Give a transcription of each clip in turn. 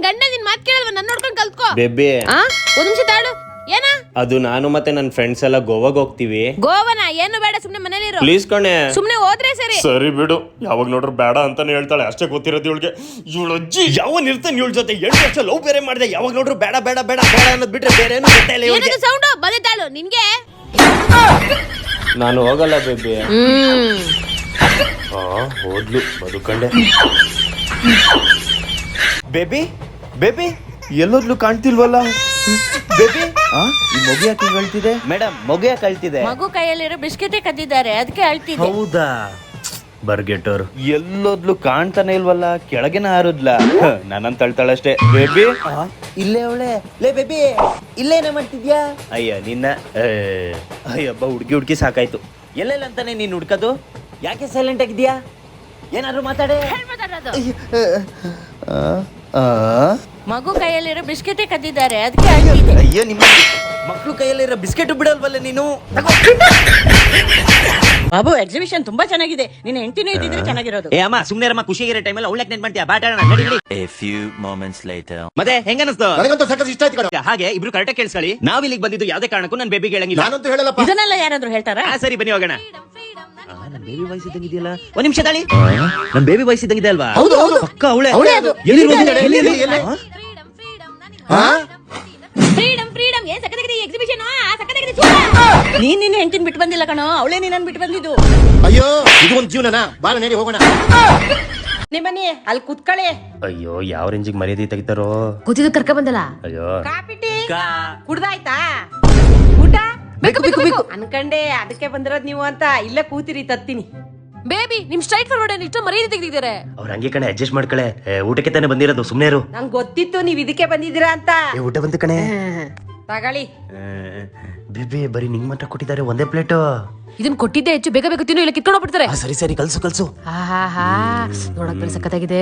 ಗಂಡ ನಿನ್ ಮಾತ್ ಕೇಳಲ್ವ? ನನ್ ನೋಡ್ಕೊಂಡ್ ಕಲ್ತ್ಕೋ. ಬೇಬಿ ಒಂದ್ ನಿಮಿಷ ತಾಳು. ಏನ ಅದು ನಾನು ಮತ್ತೆ ನನ್ನ ಫ್ರೆಂಡ್ಸ್ ಎಲ್ಲ ಗೋವಾಗ್ ಹೋಗ್ತೀವಿ. ಗೋವನ ಏನು ಬೇಡ, ಸುಮ್ನೆ ಮನೇಲಿ ಇರು. ಪ್ಲೀಸ್ ಕಣೆ. ಸುಮ್ನೆ ಹೋದ್ರೆ ಸರಿ. ಸರಿ ಬಿಡು, ಯಾವಾಗ ನೋಡ್ರು ಬೇಡ ಅಂತಾನೆ ಹೇಳ್ತಾಳೆ. ಅಷ್ಟೇ ಗೊತ್ತಿರೋದು ಇವಳಿಗೆ. ಇವಳು ಅಜ್ಜಿ ಯಾವನ್ ಇರ್ತಾನೆ ಇವಳ ಜೊತೆ 8 ವರ್ಷ ಲವ್ ಬೇರೆ ಮಾಡಿದೆ. ಯಾವಾಗ ನೋಡ್ರು ಬೇಡ ಬೇಡ ಬೇಡ ಬೇಡ ಅನ್ನೋದು ಬಿಟ್ರೆ ಬೇರೆ ಏನು ಗೊತ್ತಿಲ್ಲ ಇವಳಿಗೆ. ಏನದು ಸೌಂಡ್? ಬಂದೆ ತಾಳು ನಿನ್ಗೆ. ನಾನು ಹೋಗಲ್ಲ ಬೇಬಿ. ಹೋದ್ಲು ಬದುಕಂಡೆ. ಬೇಬಿ ಬೇಬಿ ಎಲ್ಲೋದ್ಲು ಕಾಣ್ತಿಲ್ವಲ್ಲ? ಬೇಬಿ ಈ ಮಗು ಯಾಕೆ ಹೇಳ್ತಿದೆ? ಮೇಡಮ್ ಮಗು ಯಾಕೆ ಹೇಳ್ತಿದೆ? ಮಗು ಕೈಯಲ್ಲಿರೋ ಬಿಸ್ಕೆಟ್ ಕದ್ದಿದ್ದಾರೆ, ಅದಕ್ಕೆ ಅಳ್ತಿದೆ. ಹೌದಾ? ಬರ್ಗೆಟ್ಟೋರು ಎಲ್ಲೋದ್ಲು ಕಾಣ್ತಾನೆ ಇಲ್ವಲ್ಲ? ಕೆಳಗೆನ ಹಾರುದ್ಲ? ನಾನಂತ ಅಳ್ತಾಳಷ್ಟೇ. ಬೇಬಿ ಇಲ್ಲೇ ಅವಳೆ. ಲೇ ಬೇಬಿ, ಇಲ್ಲೇನ ಮಾಡ್ತಿದ್ಯಾ? ಅಯ್ಯ ನಿನ್ನ ಅಯ್ಯಬ್ಬ, ಹುಡ್ಕಿ ಸಾಕಾಯ್ತು. ಎಲ್ಲೆಲ್ಲ ಅಂತಾನೆ ನೀನ್ ಹುಡ್ಕದು? ಯಾಕೆ ಸೈಲೆಂಟ್ ಆಗಿದ್ಯಾ? ಏನಾದ್ರು ಮಾತಾಡೆ. ಮಗು ಕೈಯಲ್ಲಿರೋ ಬಿಸ್ಕೆಟ್ ಕದ್ದಿದ್ದಾರೆ, ಅದಕ್ಕೆ ಅಳ್ತಿದೆ. ಅಯ್ಯೋ, ನಿಮ್ಮ ಮಕ್ಳು ಕೈಯಲ್ಲಿರೋ ಬಿಸ್ಕೆಟ್ ಬಿಡಲ್ವಲ್ಲ ನೀನು? ಬಾಬು, ಎಕ್ಸಿಬಿಷನ್ ತುಂಬಾ ಚೆನ್ನಾಗಿದೆ. ನಿನ್ನ ಹೆಂಡತಿನೂ ಇದ್ದಿದ್ರೆ ಚೆನ್ನಾಗಿರೋದು. ಏ ಅಮ್ಮ, ಸುಮ್ನೆ ರಮ್ಮ, ಖುಷಿಗಿರೋ ಟೈಮಲ್ಲಿ ಅವಳಕ್ಕೆ ನೆನ್ ಮಾಡ್ತೀಯಾ? ಬಾಟಾಡೋಣ ನಡಿ. A few moments later. ಮತ್ತೆ ಹೆಂಗ ಅನಿಸ್ತು? ನನಗಂತೂ ಸಖತ್ ಇಷ್ಟ ಆಯ್ತು ಕಣೋ. ಹಾಗೆ ಇಬ್ರು ಕರೆಕ್ಟ್ ಕೇಳಿಸ್ಕೊಳ್ಳಿ. ನಾವ್ ಇಲ್ಲಿಗೆ ಬಂದಿದ್ದು ಯಾವ್ದೇ ಕಾರಣಕ್ಕೂ ನನ್ನ ಬೇಬಿಗೆ ಹೇಳಂಗಿಲ್ಲ. ನಾನಂತೂ ಹೇಳಲ್ಲಪ್ಪ. ಇದನ್ನೆಲ್ಲ ಯಾರಾದ್ರೂ ಹೇಳ್ತಾರ? ಸರಿ ಬನ್ನಿ ಹೋಗೋಣ. ನನ್ ಬೇಬಿ ವಯಸ್ಸಿದ್ದಂಗಿದೆಯಲ್ಲ. ಒಂದ್ ನಿಮಿಷ ತಾಳಿ. ನನ್ ಬೇಬಿ ವಯಸ್ಸಿದ್ದಂಗಿದೆ ಅಲ್ವಾ? ಹೌದು ಹೌದು. ಅಕ್ಕ ಅವಳೆ. ಫ್ರೀಡಮ್ ಏನ್ ಸಕ್ಕತ್ತಾಗಿದೆ ಈ ಎಕ್ಸಿಬಿಷನ್. ನೀನ್ ನಿನ್ನ ಹೆಂಡತಿನ ಬಿಟ್ಟು ಬಂದಿಲ್ಲ ಕಣೋ, ಅವಳೇ ನಿನ್ನ ಬಿಟ್ಟು ಬಂದಿದ್ದು. ಅಯ್ಯೋ, ಇದು ಒಂದು ಜೀವನನಾ? ಬಾಳ ನಡಿ ಹೋಗೋಣ. ನಿಮ್ಮನಿ ಅಲ್ಲಿ ಕುತ್ಕೊಳ್ಳಿ. ಅಯ್ಯೋ, ಯಾವ ರೇಂಜಿಗೆ ಮರ್ಯಾದೆ ತೆಗಿತಾರೋ. ಕೂತಿದ್ದು ಕರ್ಕ ಬಂದಲ್ಲ. ಅಯ್ಯೋ ಕಾಪಿ ಟೀ ಕುಡ್ದಾಯ್ತಾ? ಊಟ ಬೇಕು ಅನ್ಕಂಡೆ, ಅದಕ್ಕೆ ಬಂದಿರೋದ್ ನೀವು ಅಂತ. ಇಲ್ಲೇ ಕೂತಿರಿ, ತತ್ತೀನಿ. ಬೇಬಿ, ನಿಮ್ ಸ್ಟ್ರೈಟ್ ಫಾರ್ವರ್ಡ್ ಇಷ್ಟು ಮರ್ಯಾದೆ ತೆಗ್ದಿದ್ದಾರೆ. ಅವ್ರ ಹಂಗೆ ಕಣೆ, ಅಡ್ಜಸ್ಟ್ ಮಾಡ್ಕಳೆ. ಊಟಕ್ಕೆ ತಾನೆ ಬಂದಿರೋದು, ಸುಮ್ನೆ ಇರು. ನಂಗೆ ಗೊತ್ತಿತ್ತು ನೀವ್ ಇದಕ್ಕೆ ಬಂದಿದ್ದೀರಾ ಅಂತ. ಊಟ ಬಂತು ಕಣೆ. ತಗೊಳ್ಳಿ. ಬೇಬಿ ಬರೀ ನಿಂಗ್ ಮಾತ್ರ ಕೊಟ್ಟಿದ್ದಾರೆ, ಒಂದೇ ಪ್ಲೇಟ್. ಇದನ್ ಕೊಟ್ಟಿದ್ದೆ ಹೆಚ್ಚು, ಬೇಗ ಬೇಗ ತಿನ್ನು, ಇಲ್ಲ ಕಿತ್ಕೊಂಡು ಹೋಗ್ಬಿಡ್ತಾರೆ. ಸರಿ ಸರಿ, ಕಲ್ಸು. ನೋಡಕ್ ಬೇರೆ ಸಕ್ಕತ್ತಾಗಿದೆ.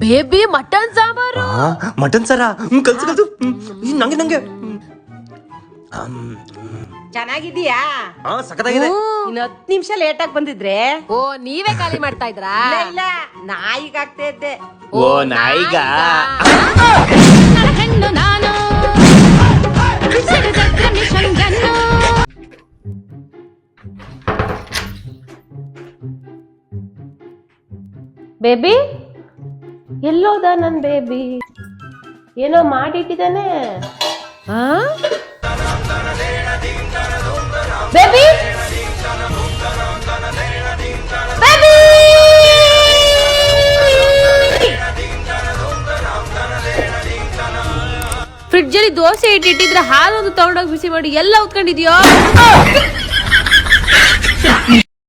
Baby mutton sambar. ಮಟನ್ ಸಾರ? ಕಲ್ಸು. ನಂಗೆ ಚೆನ್ನಾಗಿದೀಯಾ? ಸಖತ್ತಾಗಿದೆ. ಇನ್ನು 10 ನಿಮಿಷ ಲೇಟ್ ಆಗಿ ಬಂದಿದ್ರೆ. ಓ, ನೀವೇ ಖಾಲಿ ಮಾಡ್ತಾ ಇದ್ರಾ? ಇಲ್ಲ, ನಾಯಿಗಾಗ್ತಾ ಇದ್ದೆ. ಓ ನಾಯಿಗ? ನಾನು ಬೇಬಿ ಎಲ್ಲೋದ ನನ್ ಬೇಬಿ? ಏನೋ ಮಾಡಿಟ್ಟಿದ್ದಾನೆ. ಬೇಬಿ ಫ್ರಿಡ್ಜ್ ಅಲ್ಲಿ ದೋಸೆ ಇಟ್ಟಿದ್ರೆ ಹಾಲೊಂದು ತಗೊಂಡೋಗಿ ಬಿಸಿ ಮಾಡಿ ಎಲ್ಲ ಉತ್ಕೊಂಡಿದ್ಯೋ.